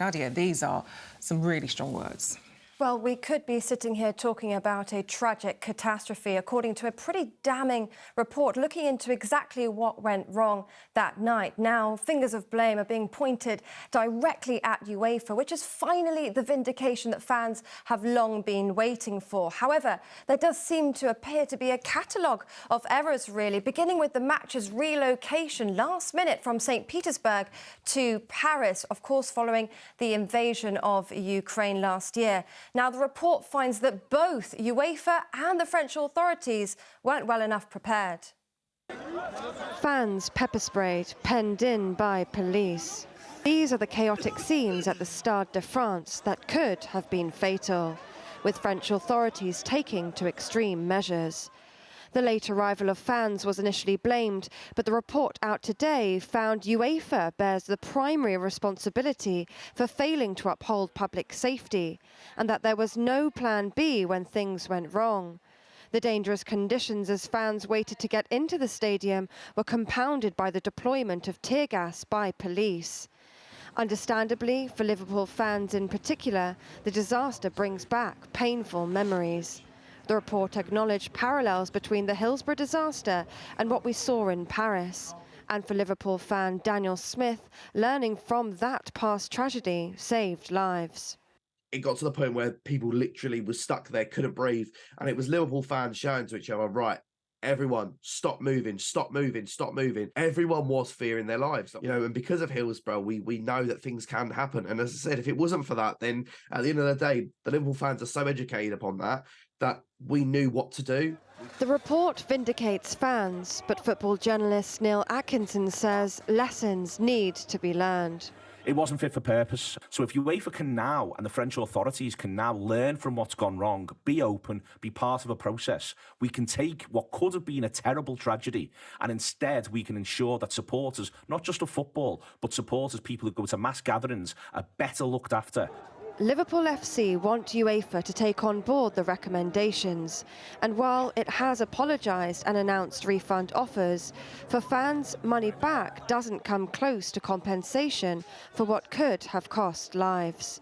Shadia, these are some really strong words. Well, we could be sitting here talking about a tragic catastrophe, according to a pretty damning report looking into exactly what went wrong that night. Now, fingers of blame are being pointed directly at UEFA, which is finally the vindication that fans have long been waiting for. However, there does seem to appear to be a catalogue of errors, really, beginning with the match's relocation last minute from St. Petersburg to Paris, of course, following the invasion of Ukraine last year. Now, the report finds that both UEFA and the French authorities weren't well enough prepared. Fans pepper-sprayed, penned in by police. These are the chaotic scenes at the Stade de France that could have been fatal, with French authorities taking to extreme measures. The late arrival of fans was initially blamed, but the report out today found UEFA bears the primary responsibility for failing to uphold public safety, and that there was no plan B when things went wrong. The dangerous conditions as fans waited to get into the stadium were compounded by the deployment of tear gas by police. Understandably, for Liverpool fans in particular, the disaster brings back painful memories. The report acknowledged parallels between the Hillsborough disaster and what we saw in Paris. And for Liverpool fan Daniel Smith, learning from that past tragedy saved lives. It got to the point where people literally were stuck there, couldn't breathe. And it was Liverpool fans shouting to each other, right, everyone, stop moving, stop moving, stop moving. Everyone was fearing their lives, and because of Hillsborough, we know that things can happen. And as I said, if it wasn't for that, then at the end of the day, the Liverpool fans are so educated upon that we knew what to do. The report vindicates fans, but football journalist Neil Atkinson says lessons need to be learned. It wasn't fit for purpose. So if UEFA can now, and the French authorities can now learn from what's gone wrong, be open, be part of a process, we can take what could have been a terrible tragedy and instead we can ensure that supporters, not just of football, but supporters, people who go to mass gatherings, are better looked after. Liverpool FC want UEFA to take on board the recommendations, and while it has apologised and announced refund offers, for fans, money back doesn't come close to compensation for what could have cost lives.